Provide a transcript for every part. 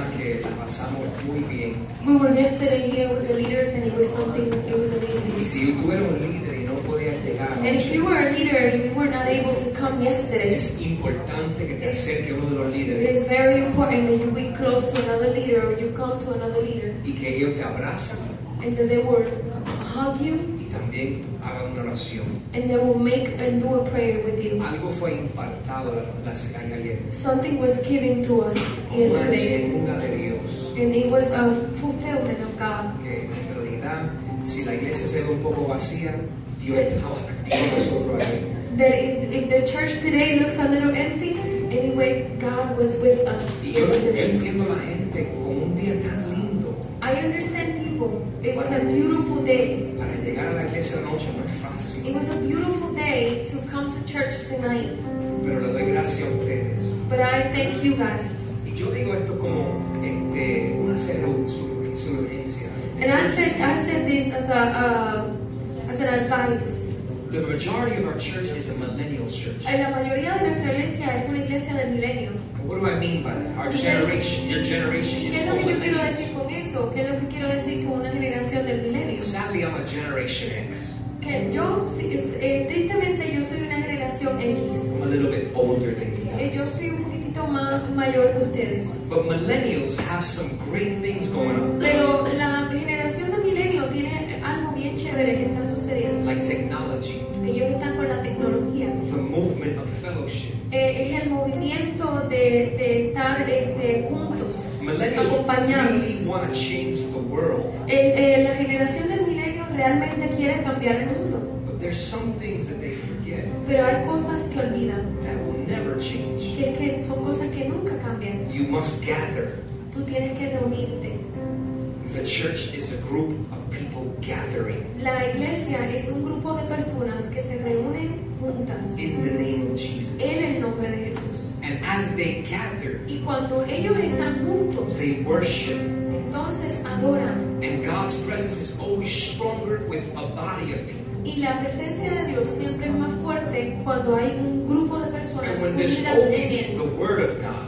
verdad que la pasamos muy bien. We were yesterday here with the leaders and it was amazing. Y si tú eres un líder y no podías llegar, And if you were a leader and you were not able to come yesterday, es importante que te acerques a uno de los it líderes is very important that you be close to another leader or you come to another leader y que ellos te abrazan and that they will hug you y también hagan una oración. and they will make and do a prayer with you. Algo fue impartado ayer. Something was given to us Una yesterday llenura de Dios. and it was a fulfillment of God. Que en realidad, si la iglesia se ve un poco vacía, Dios estaba con nosotros ahí. That if the church today looks a little empty, anyways, God was with us Y yo yesterday. entiendo a la gente con un día tan lindo. I understand people. It was a beautiful day. Para llegar a la iglesia de la noche no es fácil. It was a beautiful day to come to church tonight. Pero le doy gracias a ustedes. But I thank you guys. Y yo digo esto como una sugerencia. And I said this as an advice. The majority of our church is a millennial church. La mayoría de nuestra iglesia es una iglesia del milenio. What do I mean by that? Our generation, your generation is ¿Qué es lo full que yo of quiero millennials. decir con eso? ¿Qué es lo que quiero decir con una generación del milenio? Sadly, I'm a Generation X. Que yo, tristemente, yo soy una generación X. I'm a little bit older than you Yo guys. soy un poquitito más mayor que ustedes. But millennials have some great things going on. Pero la generación del milenio tiene algo bien chévere que está sucediendo. Like technology, Ellos están con la tecnología. the movement of fellowship. Es el movimiento de estar juntos, Millennials acompañados. really want to change the world. La generación del milenio realmente quiere cambiar el mundo. But there's some things that they forget Pero hay cosas que olvidan, that will never change. que son cosas que nunca cambian. You must gather. Tú tienes que reunirte. The church is a group of people gathering La iglesia es un grupo de personas que se reúnen juntas in the name of Jesus. en el nombre de Jesús. And as they gather, Y cuando ellos están juntos, they worship. entonces adoran. And God's presence is always stronger with a body of people. Y la presencia de Dios siempre es más fuerte cuando hay un grupo de personas And when there's unidas en always Él. the Word of God,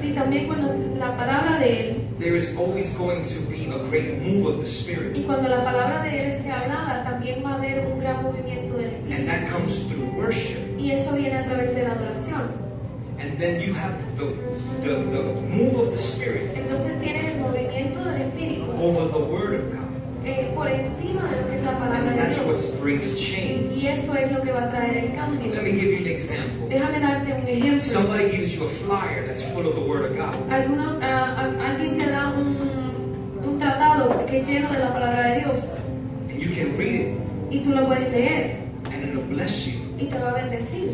Y también cuando la palabra de Él, there is always going to be a great move of the Spirit. y cuando la palabra de Él esté hablada, también va a haber un gran movimiento del And Espíritu. that comes through worship. Y eso viene a través de la adoración. And then you have the move of the Spirit Entonces tienes el movimiento del Espíritu over the Word of God. por encima de lo que es la palabra And de that's Dios. what brings change. Y eso es lo que va a traer el cambio. Let me give you an example. Déjame darte un ejemplo. Somebody gives you a flyer that's full of the Word of God. Alguien te da un tratado que es lleno de la palabra de Dios And you can read it, y tú lo puedes leer and it'll bless you. y te va a bendecir.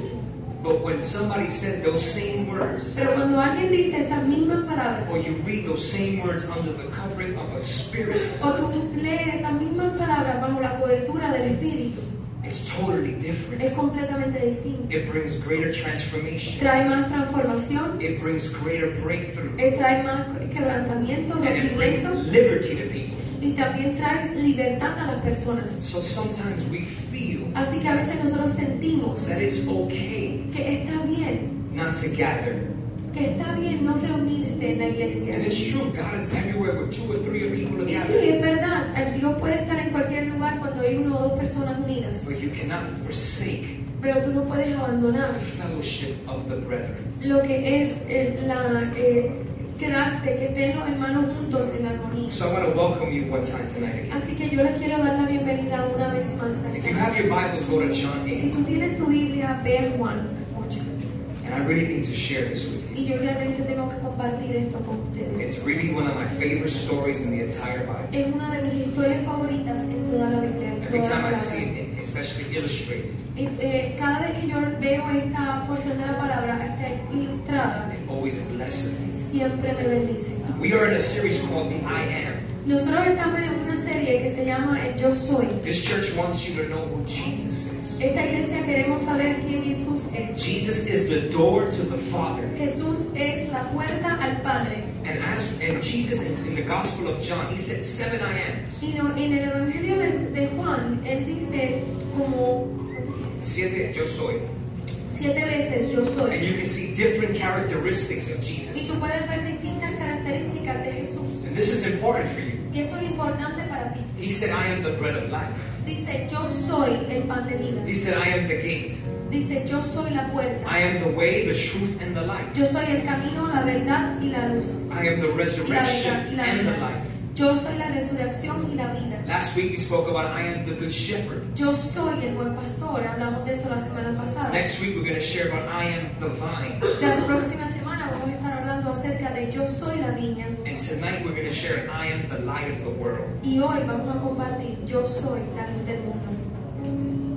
But when somebody says those same words, Pero cuando alguien dice esas mismas palabras or you read those same words under the covering of a spirit, o tú lees esas mismas palabras bajo la cobertura del Espíritu, it's totally different. es completamente distinto. It brings greater transformation. Trae más transformación, It brings greater breakthrough. trae más quebrantamiento, And it brings rompimiento liberty to people. y también trae libertad a las personas. So sometimes we feel Así que a veces nosotros sentimos that it's okay que está bien, not to gather. que está bien no reunirse en la iglesia. And it's true, God is everywhere with 2 or 3 people Y sí, together. es verdad, el Dios puede estar en cualquier lugar cuando hay una o dos personas unidas, But you cannot forsake pero tú no puedes abandonar the fellowship of the brethren. lo que es quedarse, que estén los hermanos juntos en armonía. So I want to welcome you one time tonight again. Así que yo les quiero dar la bienvenida una vez más a If esta you have your noche. Bibles, go to John Si 8. tú tienes tu Biblia, ve en Juan 8. And I really need to share this with you. Y yo realmente tengo que compartir esto con ustedes. It's really one of my favorite stories in the entire Bible. Es una de mis historias favoritas en toda la Biblia. en Every toda time la I palabra. see it, especially illustrated, Y, cada vez que yo veo esta porción de la palabra, está ilustrada, it always blesses me. siempre me bendice. We are in a series called The I Am. Nosotros estamos en una serie que se llama El Yo Soy. This church wants you to know who Jesus is. Esta iglesia queremos saber quién Jesús es. Jesus is the door to the Father. Jesús es la puerta al Padre. And Jesus in the Gospel of John, he said 7 I Ams. Y no, en el Evangelio de Juan, él dice como 7 yo soy. 7 veces yo And soy. you can see different characteristics of Y Jesus. tú puedes ver distintas características de Jesús. And this is important for you. Y esto es importante para ti. He said, I am the bread of life. Dice, yo soy el pan de vida. He said, I am the gate. Dice, yo soy la puerta. I am the way, the truth, and the life. Yo soy el camino, la verdad y la luz. I am the resurrection and the life. Yo soy la resurrección y la vida. Last week we spoke about I am the good shepherd. Yo soy el buen pastor. Hablamos de eso la semana pasada. Next week we're going to share about I am the vine. La próxima semana vamos a estar hablando acerca de yo soy la viña. And tonight we're going to share I am the light of the world. Y hoy vamos a compartir yo soy la luz del mundo.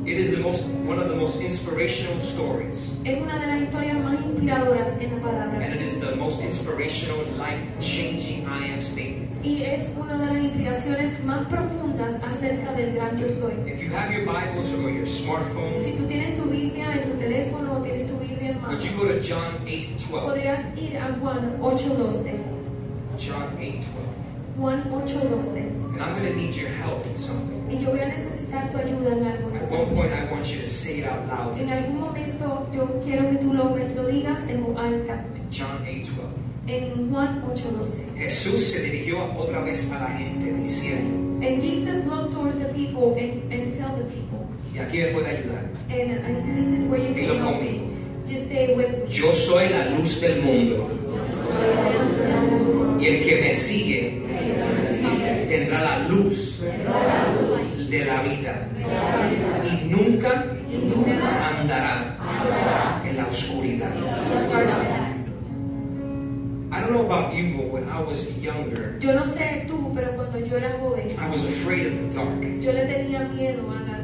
It is one of the most inspirational stories. Es una de las historias más inspiradoras en la And palabra. it is the most inspirational, life-changing I am statement. Y es una de las inspiraciones más profundas acerca del gran yo soy. If you have your Bibles or your smartphone, Si tú tienes tu Biblia en tu teléfono o tienes tu Biblia en would mano, you go to John 8:12? podrías ir a Juan 8:12. John 8:12. Juan 8:12. And I'm going to need your help in something. Y yo voy a necesitar tu ayuda en algo. At one point I want you to say it out loud. En algún momento yo quiero que tú lo digas en voz alta. In John 8:12. En Juan 8:12. Jesús se dirigió otra vez a la gente diciendo, And Jesus looked towards the people and tell the people. y aquí me puede ayudar, And this is where you Dilo can help conmigo. me. Just say with me. yo soy la luz del mundo y el que me sigue tendrá la luz de la vida y nunca andará en la oscuridad. I don't know about you, but when I was younger, Yo no sé tú, pero cuando yo era joven, I was afraid of the dark. yo le tenía miedo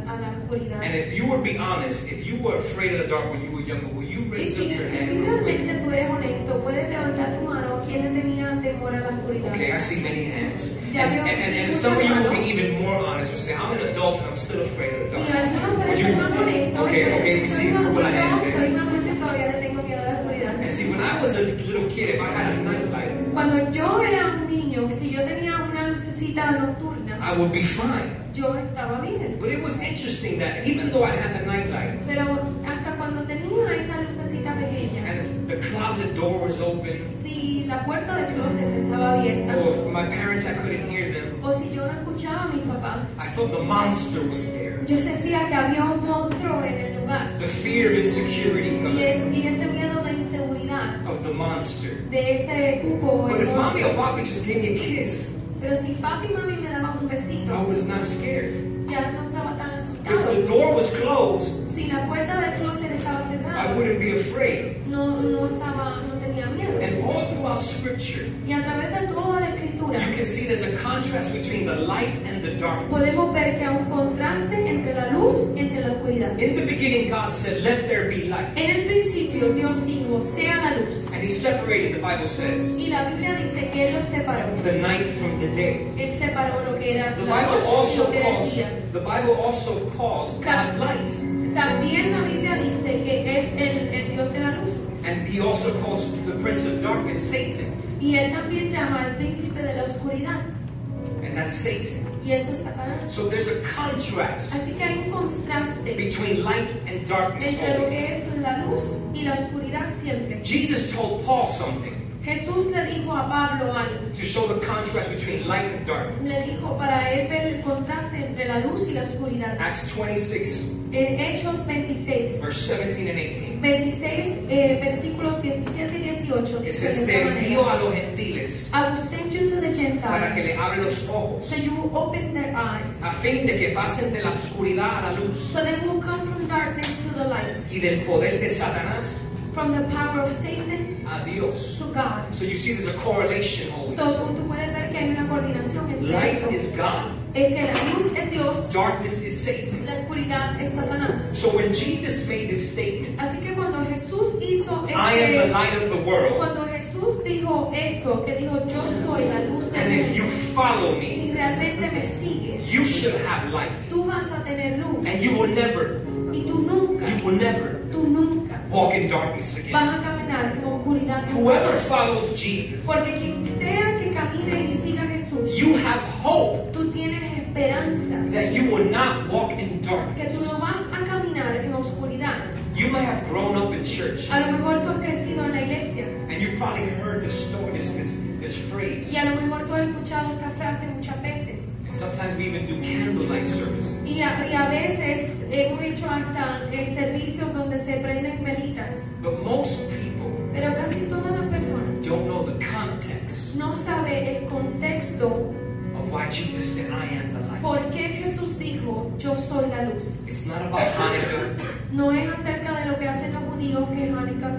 a la oscuridad. And if you were be honest, if you were afraid of the dark when you were younger, will you Y raise si, up your y si hand? realmente tú eres honesto, puedes levantar tu mano. ¿Quién le tenía temor a la oscuridad? Okay, I see many hands. Ya veo And some of you will be muchas even more honest and say, I'm an adult and I'm still afraid of the Y dark. algunos Would pueden you? ser más honestos. Okay, we see a couple of hands Soy there. un adulto y todavía le tengo miedo a la oscuridad. And see, when I was a little kid, if I had a nightlight, Cuando yo era un niño, si yo tenía una lucecita nocturna, I would be fine. yo estaba bien. But it was interesting that even though I had the nightlight Pero hasta cuando tenía esa lucecita pequeña, and the closet door was open, si la puerta del closet estaba abierta, or if my parents, I couldn't hear them, o si yo no escuchaba a mis papás, I felt the monster was there. yo sentía que había un monstruo en el lugar. The fear of insecurity Y ese miedo de inseguridad, of the monster. de ese cuco, But el if mommy or monstruo. papi just gave me a kiss, Pero si papi y mami me daban un I besito, was not scared. ya no estaba tan If the asustado. door was closed, Si la puerta del closet estaba I cerrada, wouldn't be afraid. no tenía miedo. And all throughout Scripture, Y a través de toda la escritura, you can see there's a contrast between the light and the darkness. podemos ver que hay un contraste entre la luz y entre la oscuridad. In the beginning, God said, let there be light. En el principio Dios dijo, sea la luz. And He separated, the Bible says, Y la Biblia dice que Él los separó. the night from the day. Él separó lo que era The la Bible noche y also lo que era el calls, día. the Bible also calls God light. También la Biblia dice que es el Dios de la luz. And He also calls the prince of darkness Satan. Y Él también llama al príncipe de la oscuridad. And that's Satan. Y eso es Satanás. So there's a contrast Así que hay un contraste between light and darkness entre lo que always. es la luz y la oscuridad siempre. Jesus told Paul something Jesús le dijo a Pablo algo. to show the contrast between light and darkness. Le dijo para él ver el contraste entre la luz y la oscuridad. Acts 26, En Hechos 26, verse 17 and 18. 26 versículos 17 y 18. It dice says, de te esta envío manera, a los gentiles I will send you to the para que le Gentiles, abre los ojos, so you will open their eyes, a fin de que pasen de la oscuridad a la luz so they will come from darkness to the light, y del poder de Satanás from the power of Satan a Dios. to God. So you see there's a correlation always. So tú puedes ver que hay una coordinación entre Light esto. is God, Es que la luz es Dios, darkness is Satan. la oscuridad es Satanás. So when Jesus made this statement, Así que cuando Jesús hizo I am the este, light of the world, cuando Jesús dijo esto, que dijo yo soy la luz del and if you mundo, follow si me, realmente me sigues, you should have light. tú vas a tener luz And you will never y tú nunca walk in darkness vas again. a caminar en oscuridad. Whoever follows Jesus, Porque quien sea que camine y siga a Jesús, you have hope tú tienes esperanza that you will not walk in que tú darkness. no vas a caminar en oscuridad. You might have grown up in church, A lo mejor tú has crecido en la iglesia and you've probably heard this story, this phrase. y a lo mejor tú has escuchado esta frase muchas veces. And sometimes we even do candlelight services. Y a veces hemos hecho hasta servicios donde se prenden velitas. But most people Pero casi todas las personas don't know the context no saben el contexto of why Jesus said, I am the light. por qué Jesús dijo, yo soy la luz. It's not about Hanukkah. No es acerca de lo que hacen los judíos, que es Hanukkah.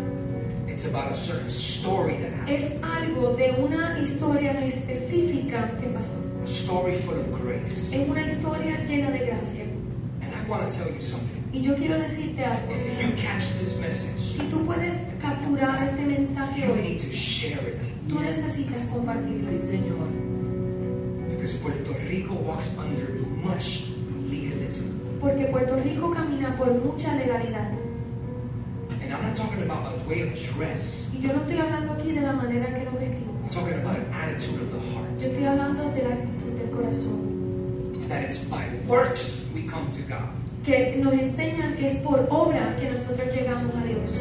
It's about a certain story that happened. Es algo de una historia específica que pasó. A story full of grace. Es una historia llena de gracia. And I want to tell you something. Y yo quiero decirte algo. If you catch this message, Si tú puedes capturar este mensaje you hoy, need to share it. tú necesitas compartirlo. Sí, Señor. Because Puerto Rico walks under much legalism. Porque Puerto Rico camina por mucha legalidad. And I'm not talking about a way of dress. Y yo no estoy hablando aquí de la manera que nos vestimos. I'm talking about an attitude of the heart. Yo estoy hablando de la actitud del corazón. That it's by works we come to God. Que nos enseñan que es por obra que nosotros llegamos a Dios.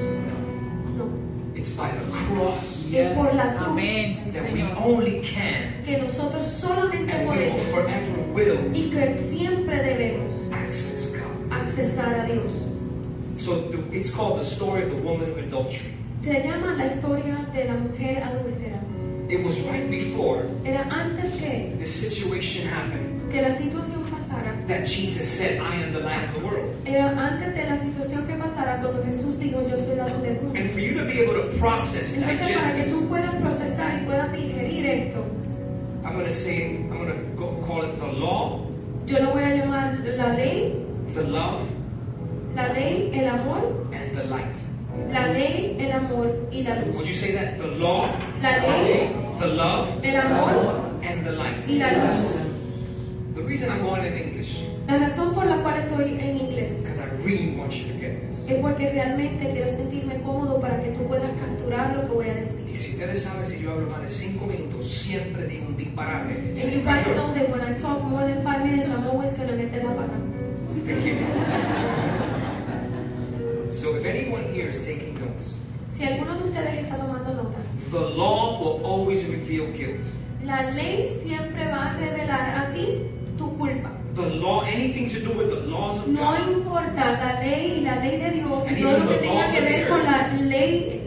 No. No. It's by the cross Es por la cruz Amén, sí, that we Señor. only can que nosotros solamente and we will podemos forever will y que siempre debemos access God. accesar a Dios. So it's called the story of the woman of adultery. Se llama la historia de la mujer adúltera. It was right before Era antes que this situation happened la situación pasara. that Jesus said, I am the light of the world. Era antes de la situación que pasara cuando Jesús dijo, yo soy la luz del mundo. And for you to be able to process and Entonces, para que digest tú this, puedas procesar y puedas digerir esto, I'm going to call it the law, yo lo voy a llamar la ley, el amor, and the light. la ley, el amor y la Would luz. you say that? The law, La ley, the love, el amor and the light. y la luz. The reason I'm going in English La razón por la cual estoy en inglés is because I really want you to get this. es porque realmente quiero sentirme cómodo para que tú puedas capturar lo que voy a decir. Y si ustedes saben, si yo hablo más de 5 minutos, siempre digo un disparate. And you guys know that when I talk more than 5 minutes, I'm always going to meter la pata. Thank you. So if anyone here is taking notes, Si alguno de ustedes está tomando notas, the law will always reveal guilt. la ley siempre va a revelar a ti tu culpa. The law, anything to do with the laws of No God, importa la ley y la ley de Dios, y And todo even lo que the tenga laws que of the ver con earth.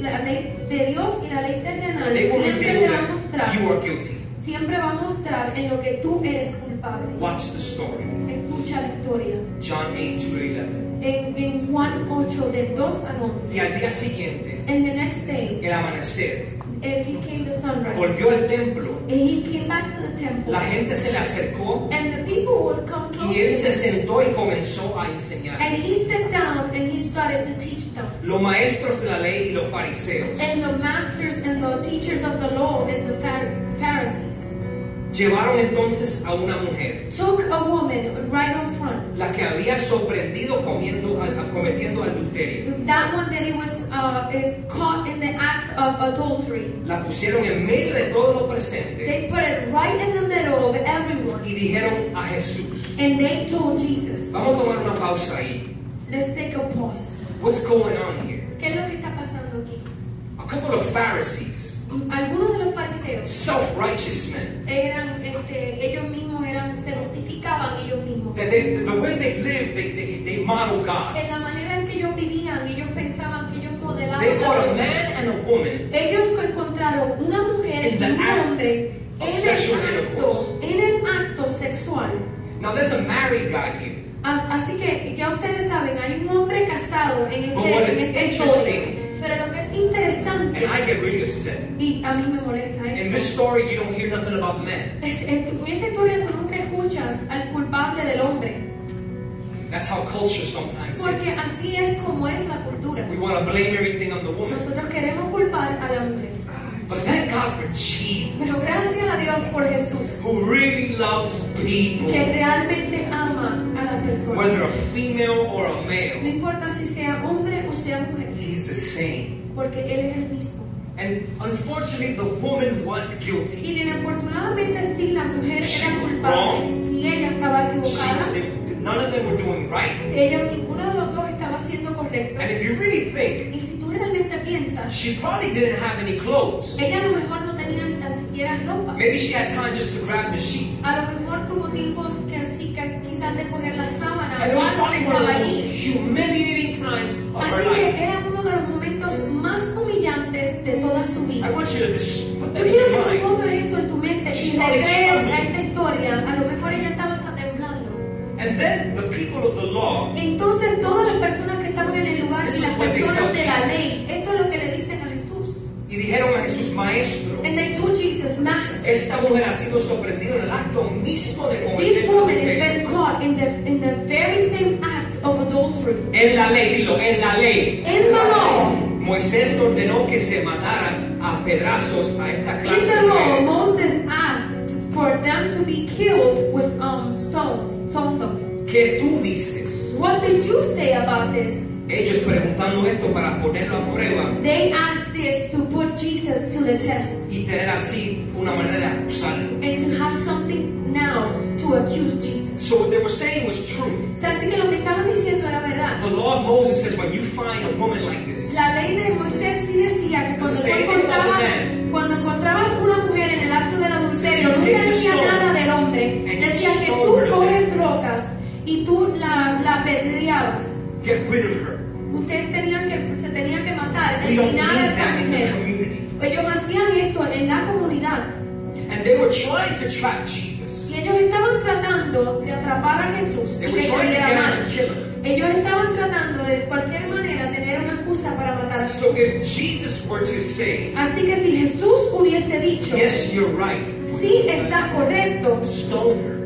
la ley de Dios y la ley terrenal, they will siempre reveal te va a that mostrar, you are guilty. siempre va a mostrar en lo que tú eres culpable. Watch the story. Escucha la historia. John 8, 2 to 11. En Juan 8, del 2 al 11. Y al día siguiente, And the next day, el amanecer, he came the sunrise. volvió al templo. And he came back to the temple. La gente se le acercó And the people would come close y él to se him. sentó y comenzó a enseñar. And he sat down and he started to teach them. Los maestros de la ley y los fariseos And the masters and the teachers of the law and the Pharisees llevaron entonces a una mujer, took a woman right on front. la que había sorprendido cometiendo adulterio. That one that he was caught in the act of adultery. La pusieron en medio de todo lo presente They put it right in the middle of everyone. y dijeron a Jesús. And they told Jesus, Vamos a tomar una pausa ahí. let's take a pause. What's going on here? ¿Qué es lo que está pasando aquí? A couple of Pharisees, Algunos de los fariseos self-righteous men, eran, ellos mismos se justificaban ellos mismos. that the way they live, they model God. En la manera en que ellos vivían, ellos pensaban que ellos modelaban They a caught a Dios. man and a woman Ellos encontraron una mujer In y the un act hombre of sexual intercourse. en el acto sexual. Now there's a married guy here. Así que ya ustedes saben, hay un hombre casado en But what is esta historia. interesting, Pero lo que es interesante, and I get really upset, y a mí me molesta in esto, this story you don't hear nothing about the man. en esta historia tú nunca escuchas al culpable del hombre. That's how culture sometimes Porque is. así es como es la cultura. We want to blame everything on the woman. Nosotros queremos culpar a la mujer. But thank God for Jesus, Pero gracias a Dios por Jesús, who really loves people, que realmente ama a las personas. whether a female or a No male. importa si sea hombre o sea mujer, He's the same. porque Él es el mismo. And unfortunately, the woman was guilty. Y desafortunadamente sí, la mujer She era was culpable. wrong. Sí, ella estaba equivocada. None of them were doing right. Ninguno de los dos estaba haciendo correcto. perfecto. And if you really think, Y si tú realmente piensas, she probably didn't have any clothes. ella a lo mejor no tenía ni tan siquiera ropa. Maybe she had time just to grab the sheet. A lo mejor tuvo tiempos que sí, que quizás de coger la sábana And it o was algo probably que one of estaba the most allí. humiliating times of Así her que life. era uno de los momentos más humillantes de toda su vida. I want you to just put Yo that in quiero your que tú mind. pongas esto en tu mente She's y probably recrees struggling. a esta historia. A lo mejor ella estaba hasta temblando. And then the people of the law, Entonces todas las personas que estaban en el lugar This y las is what they personas tell de la Jesus. ley, esto es lo que le dicen a Jesús. y dijeron a Jesús, maestro, And they told Jesus, Master, esta mujer ha sido sorprendida en el acto mismo de cometer this woman has adulterio. been caught in the very same act of adultery. En la ley, dilo, en la ley. In the law, Moisés ordenó que se mataran a pedrazos a esta in clase the de law, mujeres. Moses asked for them to be killed with stones, stone them. ¿Qué tú dices? What did you say about this? Ellos preguntando esto para ponerlo a prueba They asked this to put Jesus to the test y tener así una manera de acusarlo. and to have something now to accuse Jesus. So what they were saying was true. O sea, así que lo que estaban diciendo era verdad. The law of Moses says when you find a woman like this, La ley de Moisés sí decía que cuando tú Say anything about the cuando encontrabas una mujer en el acto del adulterio, Say no te decía stone nada del hombre, and decía que stone tú her to coges rocas y tú la apedreabas. get rid of her. Ustedes se tenían que matar, We don't eliminar a need esa that in the mujer. community. Ellos hacían esto en la comunidad And they were trying to trap Jesus. y ellos estaban tratando de atrapar a Jesús They y were que trying to saliera get mal. him to kill him. Ellos estaban tratando de cualquier manera tener una excusa para matar a So Jesús. if Jesus were to say, Así que si Jesús hubiese dicho, yes, you're right, sí, estás correcto, stone her,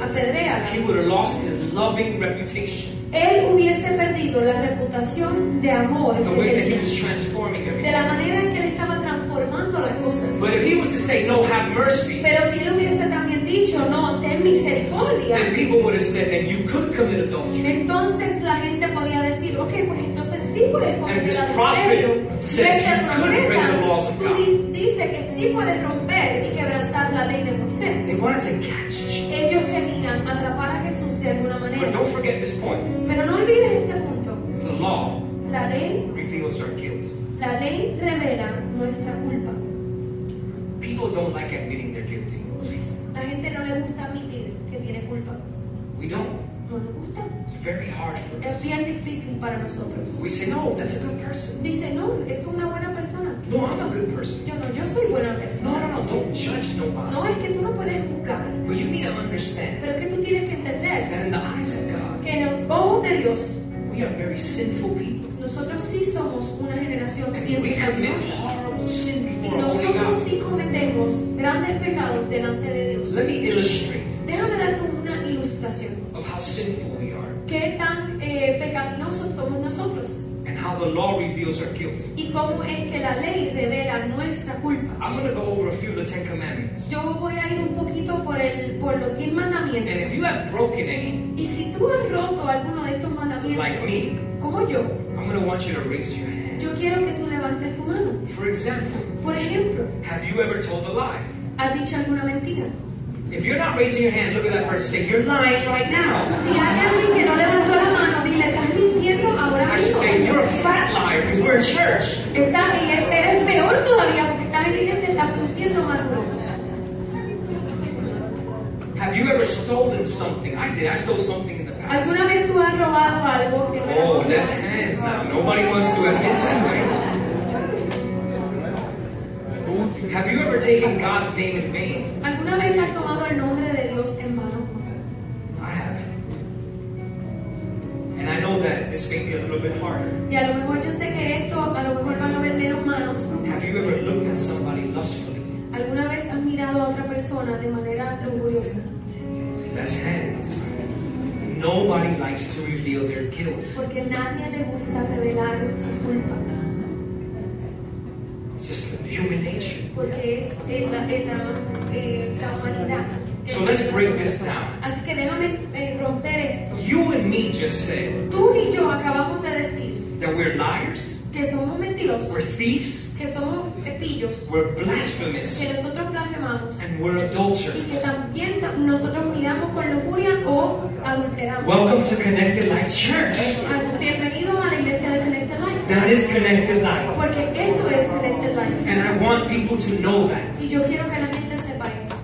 apedréala, he would have lost his loving reputation. él hubiese perdido la reputación de amor The que way that he tenía, was transforming de everything. la manera en que él estaba transformando las cosas. But if he was to say, no, have mercy, Pero si él hubiese también dicho, no, ten misericordia, then people would have said, then you could commit adultery. entonces la gente podía decir, ok, pues entonces sí puedes And cometer this adulterio. prophet Y says este you couldn't break the laws of profeta God. dice que sí puedes romper y quebrantar la ley de They Moisés. wanted to catch Jesus. Ellos querían atrapar a Jesús de alguna But manera. don't forget this point. Pero no olvides este punto. The law La ley, reveals our guilt. la ley revela nuestra culpa. People don't like admitting they're guilty. La gente no le gusta admitir que tiene culpa. We don't. No le gusta. It's very hard for Es us. bien difícil para nosotros. We say, no, that's a good person. Dice, no, es una buena persona. No, I'm a good person. Yo soy buena No, persona. no, no, don't judge nobody. No, es que tú no puedes juzgar. But you need to understand Pero es que tú tienes que entender that in the eyes of God, que en los ojos de Dios, we are very sinful people. nosotros sí somos una generación And bien we commit pecaminosa. horrible sin Y before a holy nosotros God. sí cometemos grandes pecados delante de Dios. Let me illustrate Déjame darte una ilustración. of how sinful we are Qué tan pecaminosos somos nosotros and how the law reveals our guilt. y cómo es que la ley revela nuestra culpa. I'm going to go over a few of the Ten Commandments. Yo voy a ir un poquito por los 10 And mandamientos. if you have broken any, Y si tú has roto alguno de estos mandamientos, Like me. como yo, I'm going to want you to raise your hand. yo quiero que tú levantes tu mano. For example, Por ejemplo, have you ever told a lie? ¿has dicho alguna mentira? If you're not raising your hand, look at that person. Say, you're lying right now. Si hay alguien que no levantó la mano, dile, estás mintiendo ahora I should mismo. say, you're a fat liar because we're in church. Y eres peor todavía porque estás en la iglesia y estás mintiendo más duro. Have you ever stolen something? I did. I stole something in the past. ¿Alguna vez tú has robado algo que no era Oh, tuyo? there's hands now. Nobody wants to admit that, right? Have you ever taken God's name in vain? ¿Alguna vez has tomado el nombre de Dios en vano? I have. And I know that this may be a little bit harder. Y a lo mejor yo sé que esto, a lo mejor van a haber menos manos. Have you ever looked at somebody lustfully? ¿Alguna vez has mirado a otra persona de manera lujuriosa? That's hands. Nobody likes to reveal their guilt. Porque a nadie le gusta revelar su culpa. It's just human nature. Porque es la humanidad. So let's break this down. Así que déjame romper esto. You and me just said Tú y yo acabamos de decir that we're liars, que somos mentirosos, we're thieves, que somos pillos, we're blasphemous, que nosotros blasfemamos and we're y que adulterers. también nosotros miramos con lujuria o adulteramos. Welcome to Connected Life Church. Bienvenidos a la iglesia That is connected life. Porque eso es Connected Life. And I want people to know that. Y yo quiero que la gente sepa eso.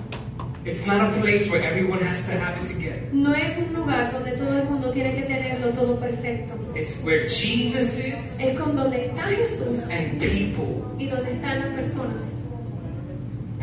It's not a place where everyone has to have it together. No es un lugar donde todo el mundo tiene que tenerlo todo perfecto. It's where Jesus is Es con donde está Jesús and people. y donde están las personas.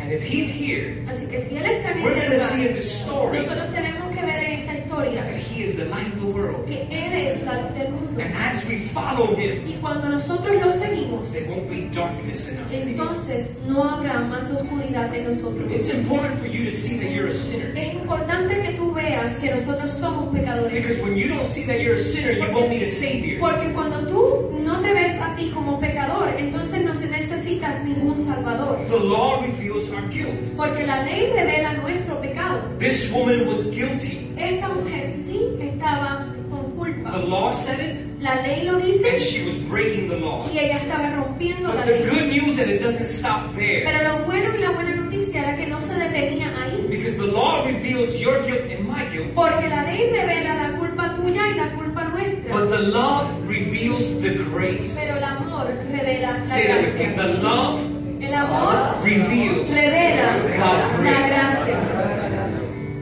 And if he's here, Así que si Él está en we're este going to see in lugar, this story nosotros tenemos que ver en esta historia that he is the light of the world. que Él es la luz del mundo. And as we follow him, Y cuando nosotros lo seguimos, there won't be darkness in us anymore. entonces no habrá más oscuridad en nosotros. It's important for you to see that you're a sinner. Es importante que tú veas que nosotros somos pecadores. Because when you don't see that you're a sinner, you won't need a savior. Porque cuando tú no te ves a ti como pecador, entonces no necesitas ningún salvador. The law reveals our guilt. Porque la ley revela nuestro pecado. This woman was guilty. Esta mujer sí estaba con culpa. The law said it, La ley lo dice and she was breaking the law. y ella estaba rompiendo la But the ley. good news that it doesn't stop there. Pero lo bueno y la buena noticia era que no se detenía ahí. Because the law reveals your guilt and my guilt. Porque la ley revela la culpa tuya y la culpa nuestra. But the love reveals the grace. Pero el amor revela la Say that with me. gracia. The love El amor reveals revela God's la grace. gracia.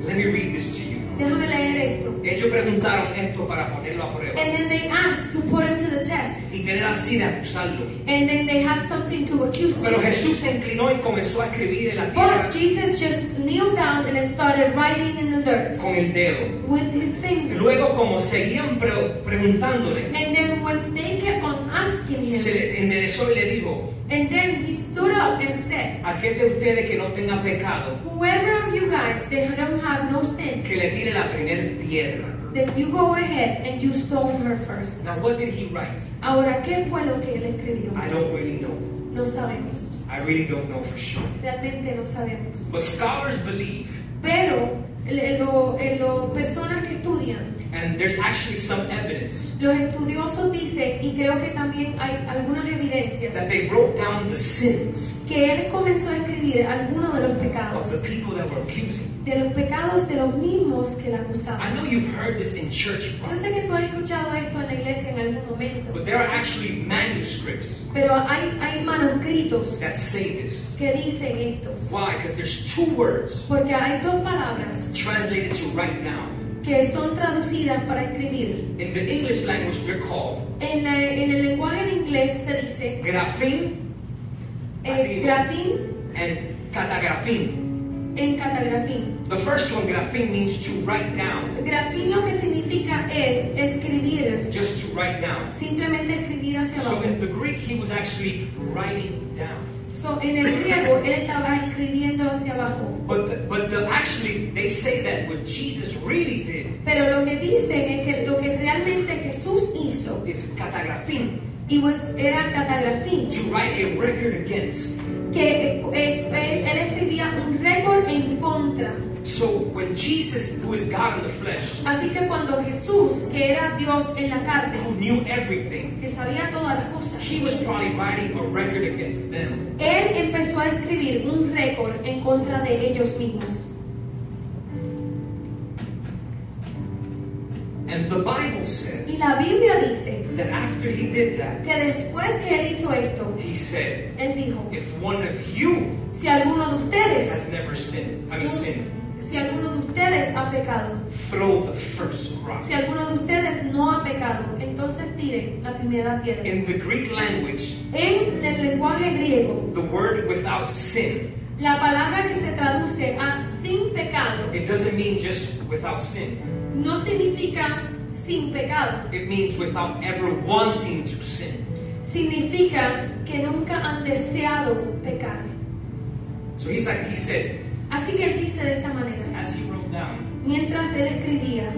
Let me read this to you. Déjame leer esto. Ellos preguntaron esto para ponerlo a prueba. And then they ask to put him to the test. Y tener así de acusarlo. And then they have something to accuse Pero Jesus. Jesús se inclinó y comenzó a escribir en la tierra But Jesus just kneeled down and started writing in the dirt con el dedo. with his finger. Luego, como seguían preguntándole, And then when they kept on asking se him, le enderezó y le dijo: and then he stood up and said, aquel de ustedes que no tenga pecado, whoever of you guys that don't have no sin, que le tire la primer piedra. then you go ahead and you stone her first. Now, what did he write? Ahora, ¿qué fue lo que él escribió? I don't really know. No sabemos. I really don't know for sure. Realmente no sabemos. But scholars believe, Pero las personas que estudian, and there's actually some evidence, los estudiosos dicen, y creo que también hay algunas evidencias, that they wrote down the sins que él comenzó a escribir algunos de los of the pecados, people that were accusing. de los pecados de los mismos que la I acusaban. know you've heard this in church, Yo sé que tú has escuchado esto en la iglesia en algún momento, but there are actually manuscripts pero hay manuscritos that say this. que dicen estos, Why? Because there's two words porque hay dos palabras translated to write down. que son traducidas para escribir. In the English language, they're called En el lenguaje en inglés se dice grafín Así. grafín and catagrafín. en catagrafín. The first one, grafín, means to write down, Grafín lo que significa es escribir, just to write down. simplemente escribir hacia So abajo. in the Greek, he was actually writing down. So, en el griego él estaba escribiendo hacia abajo. But actually, they say that what Jesus really did Pero lo que dicen es que lo que realmente Jesús hizo is catagrafín, y pues era catagrafín, to write a record against. que él escribía un récord en contra. So when Jesus, who is God in the flesh, Así que cuando Jesús, que era Dios en la carne, who knew everything, que sabía todas las cosas, he was probably writing a record against them. él empezó a escribir un récord en contra de ellos mismos. And the Bible Y says la Biblia dice that after he did that, que después que él hizo esto, he said, él dijo, if one of you si alguno de ustedes, has never sinned, si alguno de ustedes ha pecado, throw the first rock. si alguno de ustedes no ha pecado, entonces tiren la primera piedra. In the Greek language, En el lenguaje griego, the word without sin, la palabra que se traduce a sin pecado it doesn't mean just without sin. no significa sin pecado, It means without ever wanting to sin. significa que nunca han deseado pecar. So he said, Así que él dice de esta manera, as he wrote down, mientras él escribía,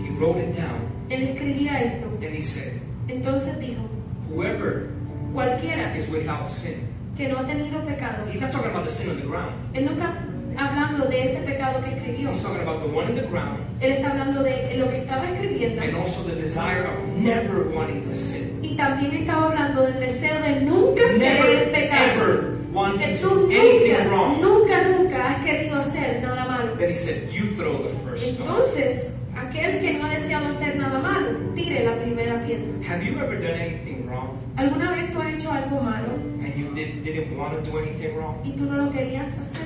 he wrote it down, él escribía esto, and he said, entonces dijo, whoever cualquiera is without sin. que no ha tenido pecado, He's not talking about the sin on the ground. él no está hablando de ese pecado que escribió, He's talking about the one on the ground, él está hablando de lo que estaba escribiendo and also the desire of never wanting to sin. y también estaba hablando del deseo de nunca Never, querer pecar, ever que wanting to tú do anything nunca, wrong. nunca has querido hacer nada malo. Then he said, you throw the first stone. Entonces aquel que no ha deseado hacer nada malo, tire la primera piedra. Have you ever done anything wrong ¿Alguna vez tú has hecho algo malo and you didn't want to do anything wrong? y tú no lo querías hacer?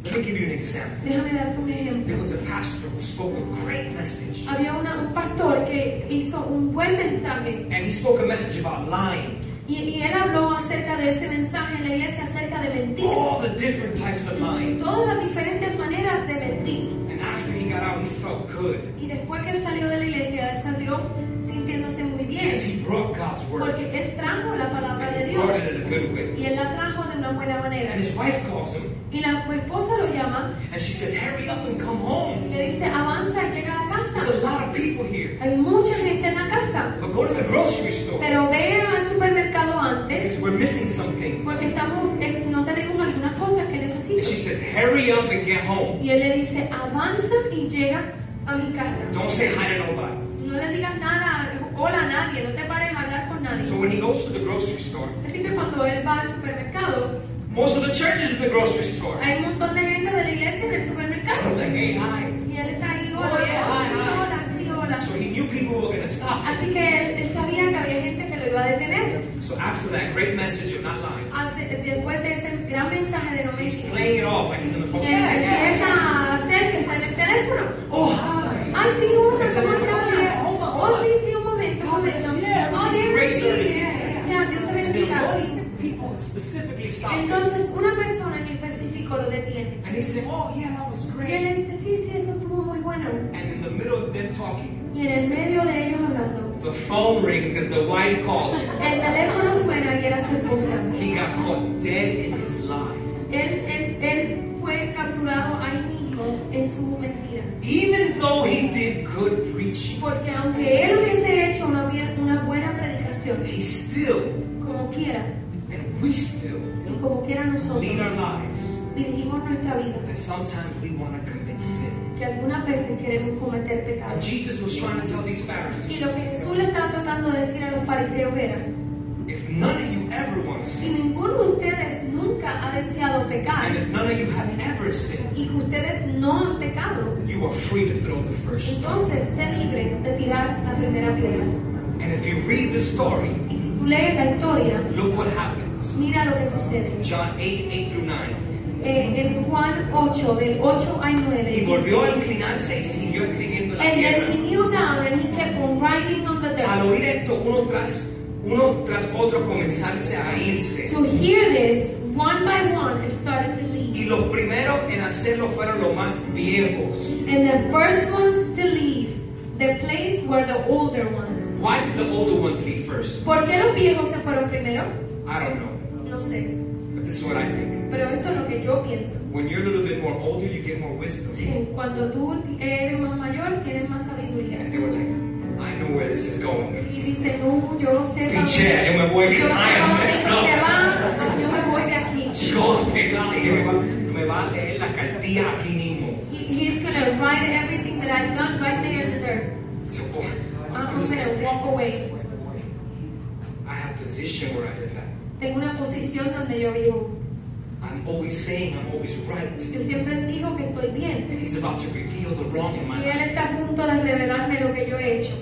Let me give you an example. Déjame darte un ejemplo. There was a pastor who spoke a great message. Había un pastor que hizo un buen mensaje And he spoke a message about lying. y él habló acerca de ese mensaje en la iglesia acerca de mentir. All the different types of lying. Todas las diferentes maneras de mentir. And after he got out, he felt good. Y después que él salió de la iglesia, él salió sintiéndose muy bien. Because he brought God's word. Porque él trajo la palabra de And he Dios. brought it in a good way. Y él la trajo de una buena manera. And his wife calls him. Y la esposa lo llama And she says, hurry up and come y home. le dice, avanza y llega a There's casa. a lot of people here. Hay mucha gente en la casa. But go to the grocery store. Pero ve al supermercado antes Because we're missing some things. porque no tenemos algunas cosas que And she necesito. says, hurry up and get home. Y él le dice, avanza y llega a mi casa. Don't say hi to nobody. No le digas nada, hola a nadie, no te pares a hablar con nadie. So when he goes to the grocery store, Así que cuando él va al supermercado, most of the church is in the grocery store. hay un montón de gente de la iglesia en el And supermercado. he's like, hey, hi. Y él está ahí, hola, Oh, yeah, hi, sí, hi. hola, sí, hola. So he knew people were going to stop. Así que él sabía que había gente que lo iba a detener. So after that great message of not lying, Después de ese gran mensaje de no he's mentir, playing it off like he's on the phone. y él empieza a hacer que está en el teléfono. Oh, hi. Ah, sí, hola, It's a ¿cómo little- estás? yeah, hold on, Oh, hold on. sí, sí, un momento, un momento. Yeah, Oh, bien, great sí. service. Yeah, Ya, Dios te bendiga, sí. People specifically stopped him. Entonces, una persona en específico lo detiene. And he said, oh, yeah, that was Y él great. le dice, sí, sí, eso estuvo muy bueno. And in the middle of them talking, Y en el medio de ellos hablando, the phone rings because the wife calls him. el teléfono suena y era su esposa. He got caught dead in his lie. Él fue capturado ahí mismo en su mentira. Even though he did good preaching, Porque aunque él hubiese hecho una buena predicación, he still, como quiera, and we still, y como quiera nosotros, lead our lives dirigimos nuestra vida, that sometimes we want to commit sin. que algunas veces queremos cometer And pecados. Jesus was trying to tell these Y Pharisees, lo que Jesús le estaba tratando de decir a los fariseos era, if none of you ever want to si sin, ninguno de ustedes nunca ha deseado pecar, and if none of you have ever sinned, y que ustedes no han pecado, you are free to throw the first stone. entonces sé libre de tirar la primera piedra. And if you read the story, Y si tú lees la historia, look what happens. mira lo que sucede. John 8 through 9. En Juan 8, del 8 al 9, Y volvió a dice, inclinarse y siguió escribiendo en la and then tierra. he kneeled down and he kept on writing on the Al dirt. oír esto, uno tras otro comenzarse a irse. To hear this, one by one, it started to Y leave. los primeros en hacerlo fueron los más viejos. And the first ones to leave the place were the older ones. Why did the older ones leave first? ¿Por qué los viejos se fueron primero? I don't know. No sé, But this is what I think. pero esto es lo que yo pienso. When you're a little bit more older, you get more wisdom. Sí, cuando tú eres más mayor, tienes más sabiduría. And they were like, I know where this is going. Y dice, no, yo no sé. Pichea, yo me voy. Yo sé I am dónde messed esto up. te va, yo me voy de aquí. Yo me va a leer la cartilla aquí mismo. He's going to write everything that I've done right there in the dirt. So, I'm going to walk away. I have position where I live at. Tengo una posición donde yo vivo. I'm always saying I'm always right. Yo siempre digo que estoy bien. And he's about to reveal the wrong in my Y él life. está a punto de revelarme lo que yo he hecho.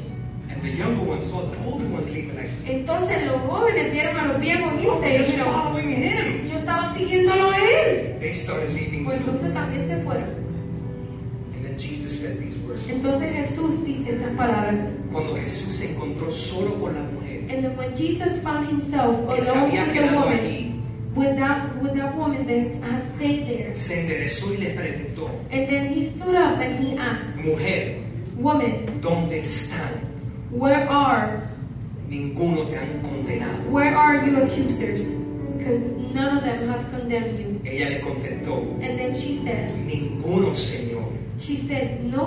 And the younger ones saw the older ones leaving like, Entonces los jóvenes vieron a los viejos I irse y was just dijeron, following him. yo estaba siguiéndolo a él. They started leaving Pues too. entonces también se fueron. And then Jesus says these words. Entonces Jesús dice estas palabras. Cuando Jesús se encontró solo con la mujer, And then when Jesus found himself que se alone había with the quedado woman, allí, with that woman that has stayed there, se enderezó y le preguntó, and then he stood up and he asked, mujer, woman, ¿dónde están? where are Ninguno te han condenado. your accusers? Because none of them have condemned you. Ella le contestó, And then she said, ninguno, Señor. no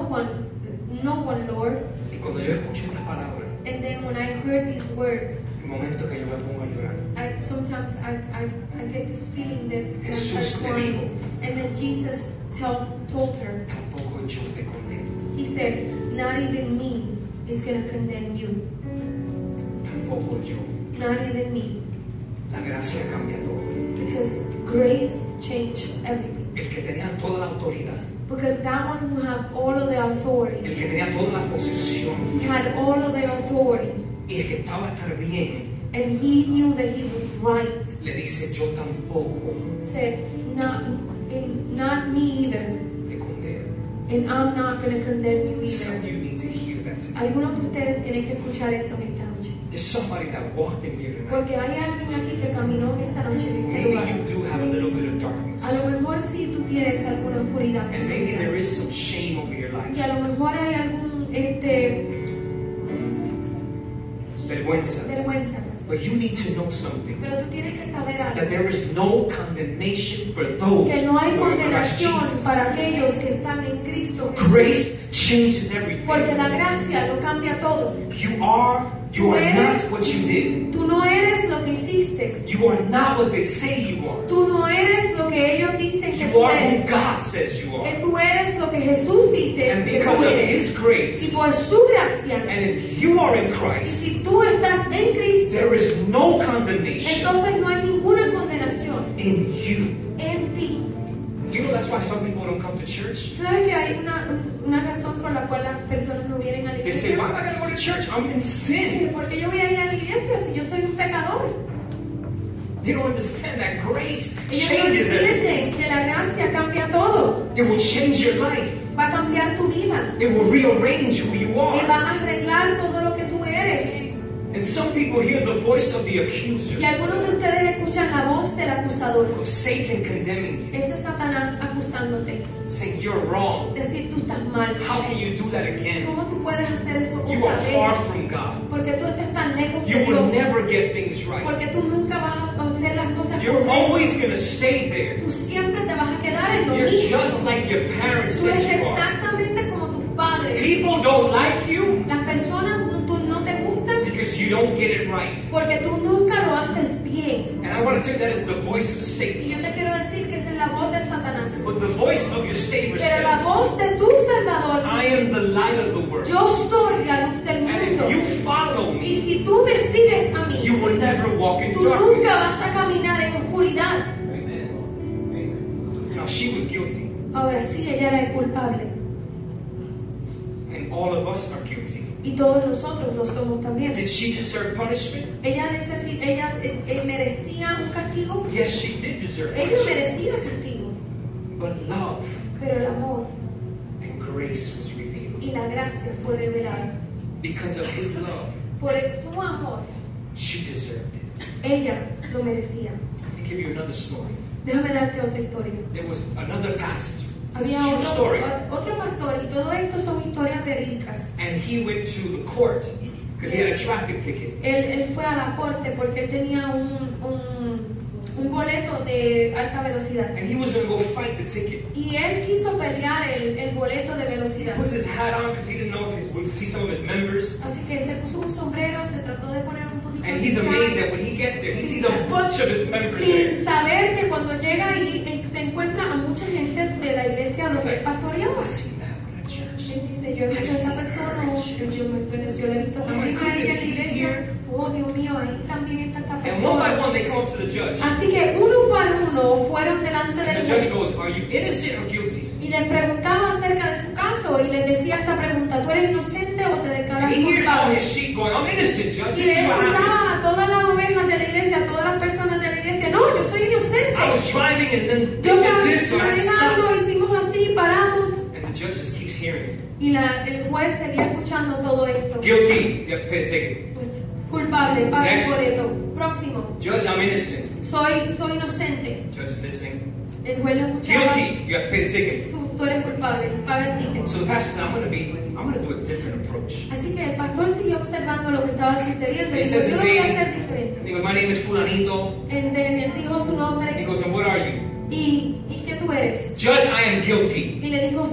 one, Lord. Y cuando yo escucho estas palabras, And then when I heard these words, el momento que yo me pongo a llorar, sometimes I get this feeling that I Jesús start le dijo, crying. And then Jesus told her, tampoco yo te condeno. he said, not even me is going to condemn you. Tampoco yo. Not even me. La gracia cambia todo. Because grace changed everything. El que tenía toda la autoridad, Because that one who had all of the authority, el que tenía toda la posesión, he had all of the authority, y el que estaba a estar bien, and he knew that he was right, le dice, yo tampoco said, not me either, te condeno. and I'm not going to condemn you Some of either. you need to hear that today. Algunos de ustedes tienen que escuchar eso en esta noche. There's somebody that walked in here tonight. Porque hay alguien aquí que caminó en esta noche en este Maybe lugar. you do have a little bit of darkness. A lo mejor sí tú tienes alguna oscuridad. And maybe there is some shame over your life. Y a lo mejor hay algún Vergüenza. vergüenza. But you need to know something. Pero tú tienes que saber That algo. there is no condemnation for those Que no hay who are in Christ condenación Jesus. para aquellos que están en Cristo Jesús. Grace changes everything. Porque la gracia lo cambia todo. You are not what you did. Tú no eres lo que hiciste. You are not what they say you are. Tú no eres lo que ellos dicen que You tú are who eres. God says you Que are. tú eres lo que Jesús dice And que because tú of eres. His Y grace, por su gracia, and if you are in y Christ, si tú estás en Cristo, there is no condemnation entonces no hay ninguna condenación in you. en ti. You know that's why some people don't come to church. ¿Sabes que hay una razón por la cual las personas no vienen a la They say, iglesia? why am I going to go to church? I'm in Sí, sin. porque yo voy a ir a la iglesia si yo soy un pecador. They don't understand that grace Ellos no changes everything. entienden que la gracia cambia todo. It will change your life. Va a cambiar tu vida. It will rearrange who you Y are. va a arreglar todo lo que tú eres. And some people hear the voice of the accuser, Y algunos de ustedes escuchan la voz del acusador. of Satan condemning you, Ese es Satanás acusándote. saying you're wrong. Decir, tú estás mal. How can you do that again? ¿Cómo tú puedes hacer eso You otra are far vez? from God. Porque tú estás tan lejos You de will Dios. never get things right. Porque tú nunca vas a hacer las cosas You're correctas. always going to stay there. Tú siempre te vas a quedar en lo You're mismo. just like your parents Tú eres said you are. exactamente como tus padres. People don't like you Las personas tú no te gustan because you don't get it right. porque tú nunca lo haces bien. And I want to tell you that is the voice of Y Satan. yo te quiero decir que esa es la voz de Satanás. But the voice of your Savior Pero la says, voz de tu Salvador I dice, am the light of the world. yo soy la luz del And mundo. if you follow Y me, si tú me sigues a mí, you will never walk in tú nunca darkness. vas a caminar en oscuridad. Now, she was guilty. Ahora sí, ella era el culpable. And all of us are guilty. Y todos nosotros lo somos también. Did she deserve punishment? Ella merecía un castigo. Yes, she did deserve Ella punishment. merecía castigo. But love Pero el amor and grace was revealed. y la gracia fue revelada. Because of his love, Por su amor, she deserved it. ella lo merecía. Let me give you another story. Déjame darte otra historia. There was another pastor. It's Había a true story. otro pastor, y todo esto son historias verídicas. And he went to the court because he had a traffic ticket. Él fue a la corte porque él tenía un boleto de alta velocidad. And he was going to go fight the ticket. Y él quiso pelear el boleto de He velocidad. puts his hat on because he didn't know if he would see some of his members. Así que se puso un sombrero, se trató de poner un poquito And he's de amazed that when he gets there, he sees a bunch of his members sin there. saber que cuando llega ahí se encuentra a mucha gente de la iglesia donde él pastoreaba. I see that one at church. Él dice, yo he visto a esa persona, yo la he visto también ahí en la iglesia. Oh, Dios mío, ahí también está esta And one by persona. one, they come up to the judge. Así que uno por uno fueron delante And del the judge juez goes, are you innocent or guilty? y le preguntaba acerca de su caso y le decía esta pregunta, ¿tú eres inocente o te And declaras he hears all culpable? his sheep going, I'm innocent, judge. Y This is what happened. escuchaba a todas las ovejas de la iglesia, a todas las personas de la iglesia, no, yo soy inocente. I was driving and then Yo they did this, so I had to manejando, stop. hicimos así, paramos. And the judge just keeps hearing it. Y el juez seguía escuchando todo esto. Guilty, you have to pay the ticket. Pues culpable, paga el Next. boleto. Próximo, Judge, I'm innocent. soy inocente. Judge is listening. El juez lo escuchaba. Guilty, you have to pay the ticket. Tú eres culpable, paga el ticket. So the pastor said, I'm going to do a different approach. Así que el pastor siguió observando lo que estaba sucediendo y He dijo, says yo his lo voy a name. hacer And diferente. he goes, my name is Fulanito. Él dijo su He nombre goes, and what are you? y ¿qué tú eres? Judge, I am guilty. Y le dijo,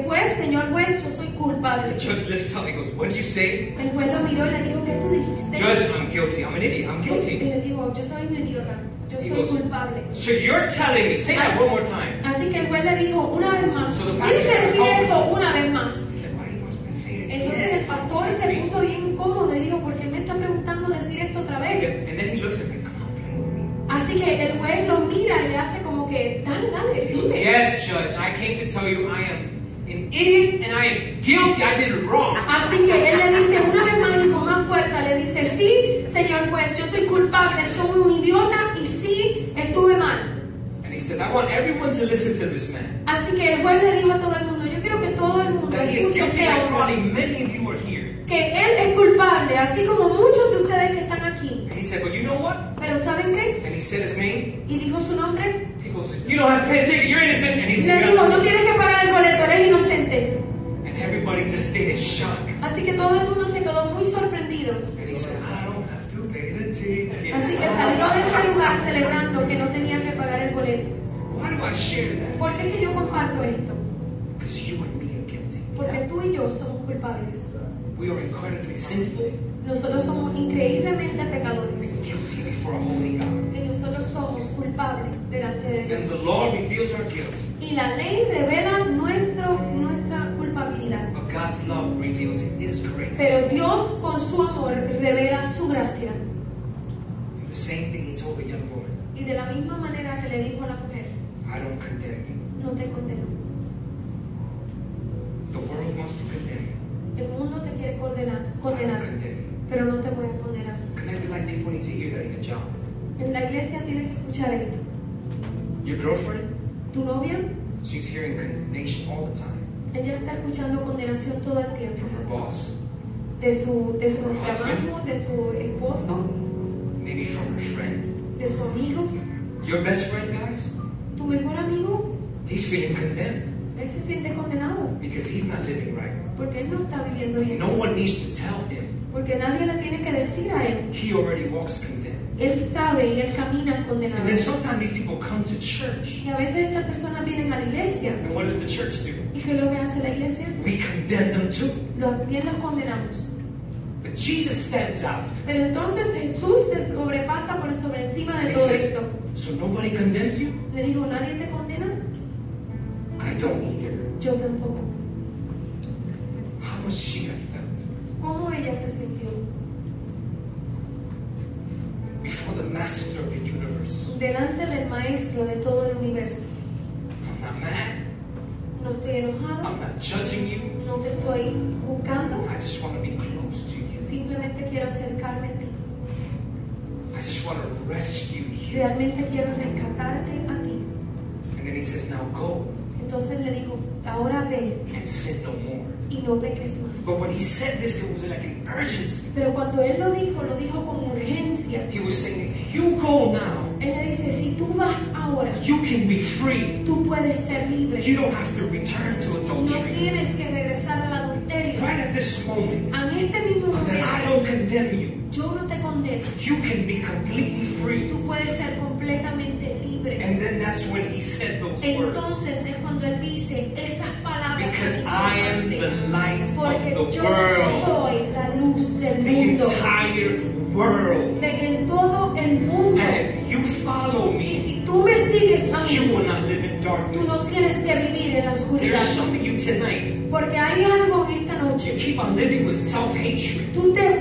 juez, señor juez, yo soy culpable. The judge lifts up. He goes, what did you say? El juez lo miró y le dijo, ¿qué tú dijiste? Judge, I'm guilty. I'm an idiot. I'm Y guilty. le dijo, yo soy un idiota, yo He soy goes, culpable. so you're telling me, say that one more time. Así que el juez le dijo una vez más, So the tienes que pastor- decir esto una vez más. He's like, why he wants me to say it Entonces el again? pastor se puso bien incómodo y dijo, ¿por qué me está preguntando decir esto otra vez? And then he looks at me, come on, play with me. Así que el juez lo mira y le hace como que, dale, He goes, dime. yes, Judge, I came to tell you I am an idiot and I am guilty. I did it wrong. Así que él le dice una vez más y con más fuerza, le dice, sí, señor juez, yo soy culpable, soy un idiota y sí, estuve mal. And he says, I want everyone to listen to this man. Así que el juez le dijo a todo el mundo, yo quiero que todo el mundo That he is escuche guilty este like hombre, probably many of you are here. que él es culpable, así como muchos de ustedes que están aquí. And he said, but you know what? Pero ¿saben qué? And he said his name. Y dijo su nombre. He goes, you don't have to pay a ticket, you're innocent. And he's Le dijo, no tienes que pagar el boleto, eres inocente. and everybody just stayed in shock. Así que todo el mundo se quedó muy sorprendido. And he said, I don't have to pay the ticket. Así que salió de ese lugar celebrando que no tenía que pagar el boleto. Why do I share that? ¿Por qué es que yo comparto esto? Because you and me are guilty. Porque tú y yo somos culpables. We are incredibly sinful. Nosotros somos increíblemente pecadores. We're guilty before a holy God. Y nosotros somos culpables delante de And Dios. the law reveals our guilt, Y la ley revela nuestra culpabilidad. but God's love reveals His grace. Pero Dios con su amor revela su gracia. And the same thing He told the young woman, Y de la misma manera que le dijo a la mujer, I don't condemn you. no te condeno. The world wants to condemn you. El mundo te quiere condenar, I don't condenar, condemn you. pero no te voy a condenar. Connected like people need to hear that in your job. En la iglesia tienes que escuchar esto. Your girlfriend, Tu novia, she's hearing condemnation all the time ella está escuchando condenación todo el tiempo. from her boss, De su trabajo, de su esposo, maybe from her friend. de sus amigos. Your best friend, guys, Tu mejor amigo, he's feeling condemned él se siente condenado because he's not living right. porque él no está viviendo bien. No one needs to tell him. Porque nadie le tiene que decir a él. He already walks condemned. Él sabe y él camina condenado. And then sometimes these people come to church. Y a veces estas personas vienen a la iglesia. And what does the church do? ¿Y qué es lo que hace la iglesia? We condemn them too. Bien los condenamos. But Jesus stands out. Pero entonces Jesús se sobrepasa sobre encima And de he todo says, esto. so nobody condemns you? Le dijo, ¿nadie te condena? I don't either. Yo tampoco. How must she have felt? ¿Cómo ella se sintió? Before the master of the universe. Delante del maestro de todo el universo. I'm not mad. No estoy enojada, I'm not judging you. no te estoy juzgando. I just want to be close to you. Simplemente quiero acercarme a ti. I just want to rescue you. Realmente quiero rescatarte a ti. And then he says, now go Entonces le digo, ahora ve and sin no more. y no peques más. But when he said this, it was like an urgency. Pero cuando él lo dijo con urgencia. He was saying, if you go now, Él le dice, si tú vas ahora, you can be free. tú puedes ser libre. You don't have to return to No adultery. tienes que regresar al adulterio. Right at this moment, A este mismo that I momento, don't condemn you. yo no te condeno. You can be completely free. Tú puedes ser completamente libre. And then that's when he said those words. Entonces es cuando él dice esas palabras. Because tan I am importantes. the light Porque of the yo world. soy la luz del The mundo. entire world. De todo el mundo. And if you follow Y me, si tú me sigues a you mí, will not live in tú no darkness. tienes que vivir en la oscuridad. There's some of you tonight, Porque hay algo en esta you noche. keep on living with self-hatred.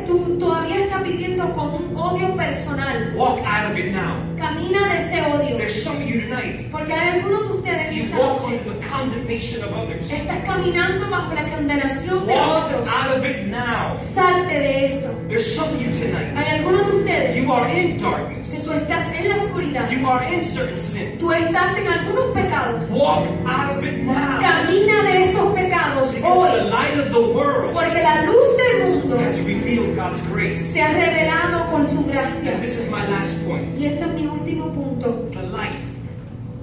Tú todavía estás viviendo con un odio personal. Walk out of it now. Camina de ese odio. There's some of you tonight, Porque hay algunos de ustedes you esta walk noche. under the condemnation of others. Estás caminando bajo la condenación de Walk otros. out of it now. Salte de eso. There's some of you tonight, Hay algunos de ustedes you are in que darkness. tú estás en la oscuridad. You are in certain sins. Tú estás en algunos pecados. Walk out of it now. Camina de esos pecados Because the hoy. light of the world Porque la luz del mundo has revealed God's grace. se ha revelado con su gracia. And this is my last point. Y este es mi último punto. The light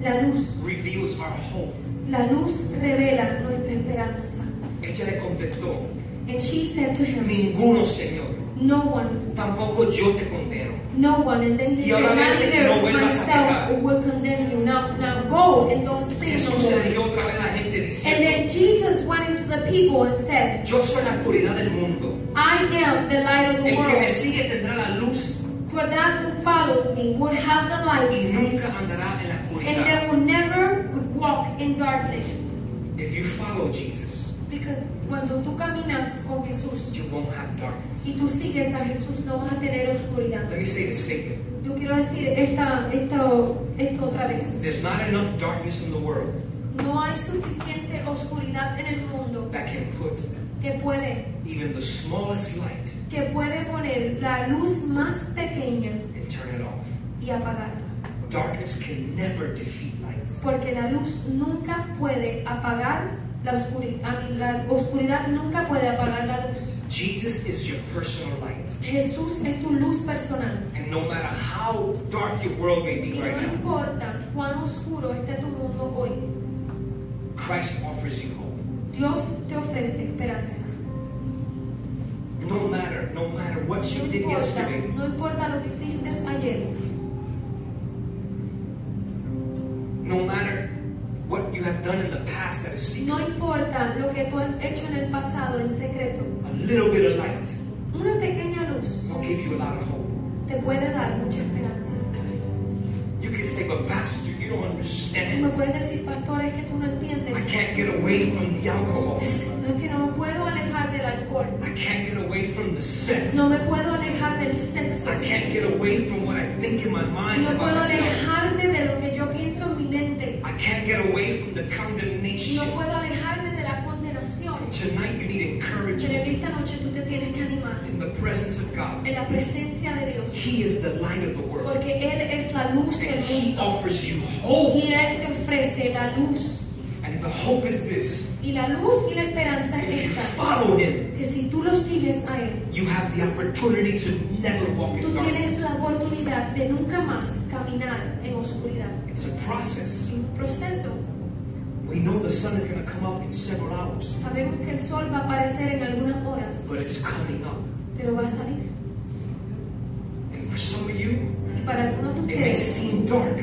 La luz. reveals our hope. La luz revela nuestra esperanza. Ella le contestó, And she said to him, ninguno, Señor. no one, Tampoco yo te condeno. no one. And then he Y said, ahora not vete, even no vuelvas a pecar. myself will condemn you. Now go and don't sin no Jesús se more. dirigió otra vez a la gente And diciendo, then Jesus went into the people and said, yo soy la oscuridad del mundo. I am the light of the El que me world. sigue tendrá la luz For that who follows me would have the y light, nunca andará en la and oscuridad. they will never walk in darkness. If you follow Jesus, Because cuando tú caminas con Jesús you won't have darkness. y tú sigues a Jesús, no vas a tener oscuridad. Let me say this statement. Yo quiero decir esto otra vez. There's not enough darkness in the world No hay suficiente oscuridad en el mundo that can put que puede even the smallest light poner la luz más pequeña and turn it off. y apagarla. Darkness can never defeat light. Porque la luz nunca puede apagar la oscuridad. La oscuridad nunca puede apagar la luz. Jesus is your personal light. Jesús es tu luz personal. And no matter how dark your world may Y be no right now, importa cuán oscuro esté tu mundo hoy, Christ offers you hope. Dios te ofrece esperanza. No matter what you did yesterday, No importa lo que hiciste ayer. no matter what you have done in the past that is secret, No importa lo que tú has hecho en el pasado en secreto. a little bit of light Una pequeña luz will give you a lot of hope. te puede dar mucha esperanza. You can say, but Pastor, you don't Y me understand. pueden decir, pastor, es que tú no entiendes. I can't get away from the alcohol. No, es que no me puedo alejar del alcohol. I can't get away from the sex. No me puedo alejar del sexo. I can't get away from what I think in my mind No about puedo myself. alejarme de lo que yo pienso en mi mente. I can't get away from the No condemnation. puedo alejarme de la condenación. Tonight you need Pero en encouragement esta noche tú te tienes que animar in the presence of God. en la presencia de Dios. He is the light of the world. Porque Él es la luz del And He mundo. offers you hope. Y Él te ofrece la luz. And the hope is this. Y la luz y la esperanza If es you esta. follow Him, Que si tú lo sigues a Él, you have the opportunity to never walk tú in darkness. tienes la oportunidad de nunca más caminar en oscuridad. It's a process. Es un proceso. We know the sun is going to come up in several hours, Sabemos que el sol va a aparecer en algunas horas, but it's coming up. pero va a salir. And for some of you, Y para algunos de it may ustedes seem dark,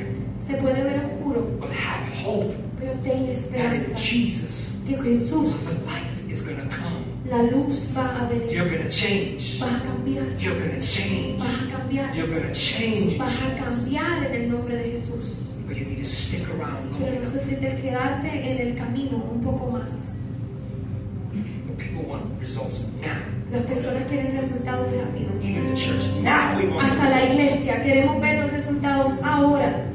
se puede ver oscuro, but have hope pero ten that in esperanza. Jesus, Que Jesús, the light is going to come. la luz va a venir. You're going to change. Vas a cambiar. You're going to change. Vas a cambiar. You're going to change. Vas a cambiar en el nombre de Jesús. But you need to stick around long Pero enough. necesitas quedarte en el camino un poco más. But people want results now. Las personas quieren resultados rápidos. Even the church, now we want Hasta la results. iglesia queremos ver los resultados ahora.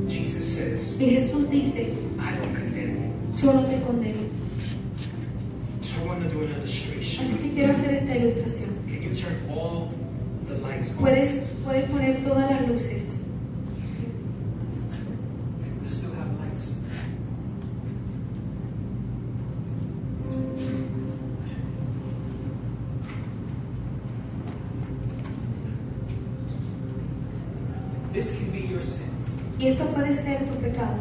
Jesus says, Y Jesús dice, I don't condemn you. yo no te condeno. So I want to do an illustration. Así que quiero hacer esta ilustración. Can you turn all the lights on? Puedes poner todas las luces. We still have lights. This can be your sin. Y esto puede ser tu pecado.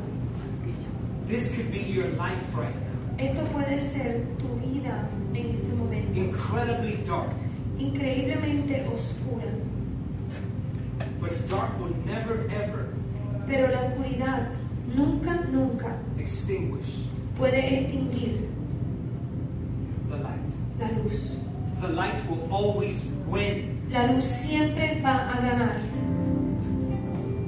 This could be your life right now. Esto puede ser tu vida en este momento. Incredibly dark. Increíblemente oscura. But dark will never ever Pero la oscuridad nunca extinguish puede extinguir the light. la luz. The light will always win. La luz siempre va a ganar.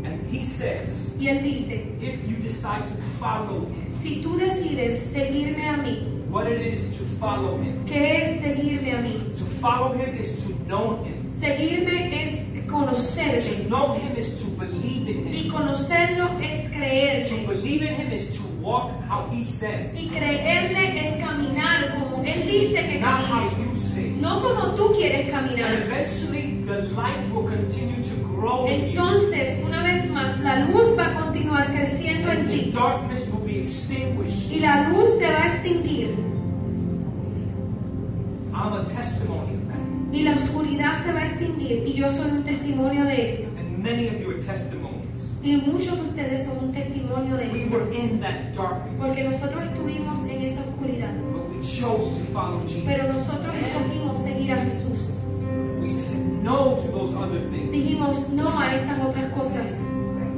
And he says, Y Él dice, if you decide to follow him, si tú decides seguirme a mí, what it is to follow him. ¿qué es seguirme a mí? To follow him is to know him. Seguirme es conocerme. To know him is to believe in Y him. conocerlo es To creerle. believe in him is to walk how he says. Y creerle es caminar como Él dice que Not how camines. you say. No como tú quieres And caminar. eventually the light will continue to grow in you. Entonces, una vez más, la luz va a continuar creciendo en And the ti. darkness will be extinguished. Y la luz se va a extinguir. I'm a testimony of that. Y la oscuridad se va a extinguir. Y yo soy un testimonio de esto. And many of you are testimonies. Y muchos de ustedes son un testimonio de We esto. were in that darkness. Porque nosotros estuvimos en esa oscuridad. But we chose to follow Jesus. Pero nosotros escogimos seguir a Jesús. We said no to those other things. Dijimos no a esas otras cosas.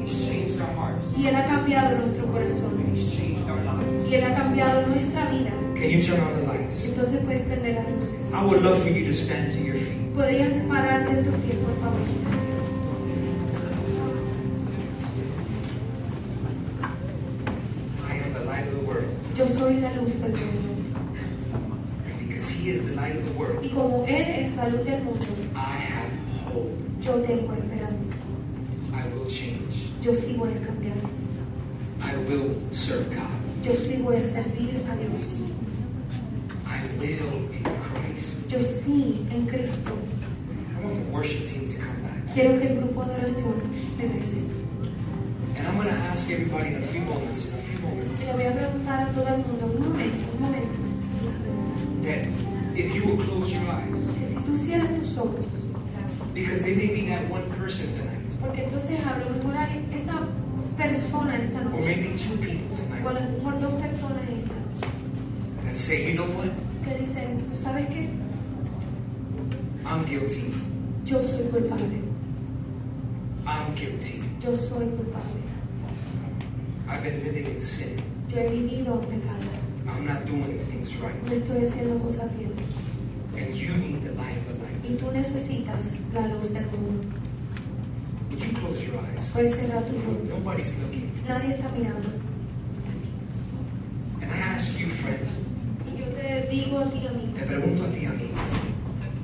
He's changed our hearts. Y Él ha cambiado nuestro corazón. He's changed our lives. Y Él ha cambiado nuestra vida. Can you turn on the lights? Entonces puedes prender las luces. I would love for you to stand to your feet. ¿Podrías pararte en tus pies, por favor? I am the light of the world. Yo soy la luz del mundo. light of the world, Y como Él es la luz del mundo, I have hope. yo tengo esperanza. I will change. Yo sí voy a cambiar. I will serve God. Yo sí voy a servir a Dios. I will in Christ. Yo sí en Cristo. I want the worship team to come back. Quiero que el grupo de oración regrese. And I'm going to ask everybody in a few moments, Y le voy a preguntar a todo el mundo, un momento, that if you will close your eyes, que si tú cierras tus ojos, because they may be that one person tonight, porque entonces a lo mejor hay esa persona esta or noche, maybe two people o a tonight, lo mejor dos personas esta noche, that say, you know what? que dicen, ¿tú sabes qué? I'm guilty. Yo soy culpable, I'm guilty. yo soy culpable, I've been living in sin. yo he vivido en pecado, I'm not doing things right. no estoy haciendo cosas bien, And you need the light of the y light. tú necesitas la luz del mundo. Would you close your eyes? Puedes cerrar tus ojos, Nobody's looking. nadie está mirando. And I ask you, friend, Y yo te digo a ti, amigo, te pregunto a ti, amigo,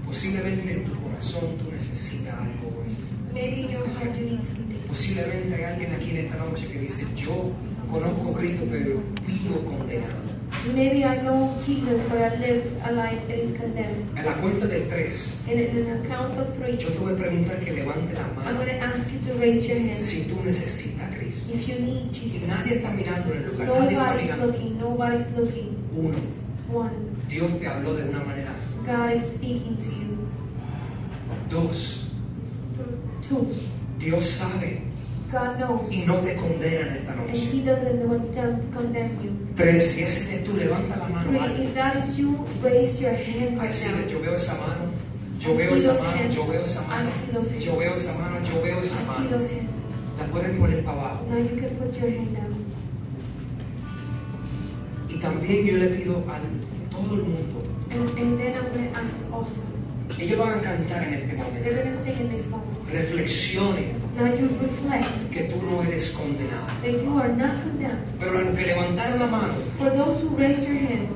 posiblemente en tu corazón tú necesitas algo hoy. maybe in your heart you need something. Posiblemente hay alguien aquí en esta noche que dice, yo conozco a Cristo, pero vivo condenado. Maybe I know Jesus, but I live a life that is condemned. En la cuenta de 3, And in an account of 3, yo te voy a preguntar que levante la I'm mano going to ask you to raise your hand si tú necesitas a Cristo. if you need Y Jesus. nadie está mirando en el lugar, nadie está Nobody's mirando. looking, nobody's looking. 1, 1, Dios te habló de una manera. God is speaking to you. 2, 2, Dios sabe God knows, y no te condena en esta and noche. He doesn't condemn you. 3, si ese eres tú, levanta la mano 3, alta. if that is you, raise your hand I right see it, now. yo veo esa mano, yo I veo see esa those mano, hands. yo veo esa I mano, see those hands. yo veo esa mano, yo veo I esa see mano. those hands. La pueden poner para abajo. Now you can put your hand down. Y también yo le pido a todo el mundo, And then I'm going to ask also. ellos van a cantar en este They're momento, going to sing in this moment. reflexionen Now you reflect que tú no eres condenado. that you are not condemned. Pero a los que levantaron la mano, For those who raise your hand,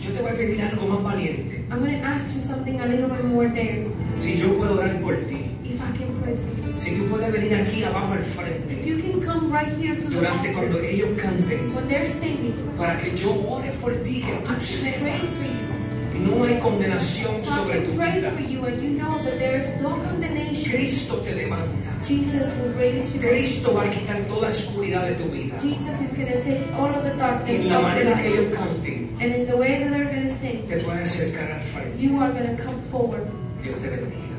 yo te voy a pedir algo más valiente. I'm going to ask you something a little bit more there. Si yo puedo orar por ti, If I can pray for you. si tú puedes venir aquí abajo al If frente, you can come right here to the durante cuando altar, ellos canten, when they're singing, para que yo ore por ti, que I tú can pray sepas. for you. No hay condenación So I sobre tu can pray vida. for you and you know that there's no condemnation. Cristo te levanta. Jesus will raise you. Cristo va a quitar toda oscuridad de tu vida. Jesus is going to take all of the Y darkness en la out of manera que your ellos life. canten, And in the way that they're going to sing, te puedes acercar al frente. you are going to come forward. Dios te bendiga.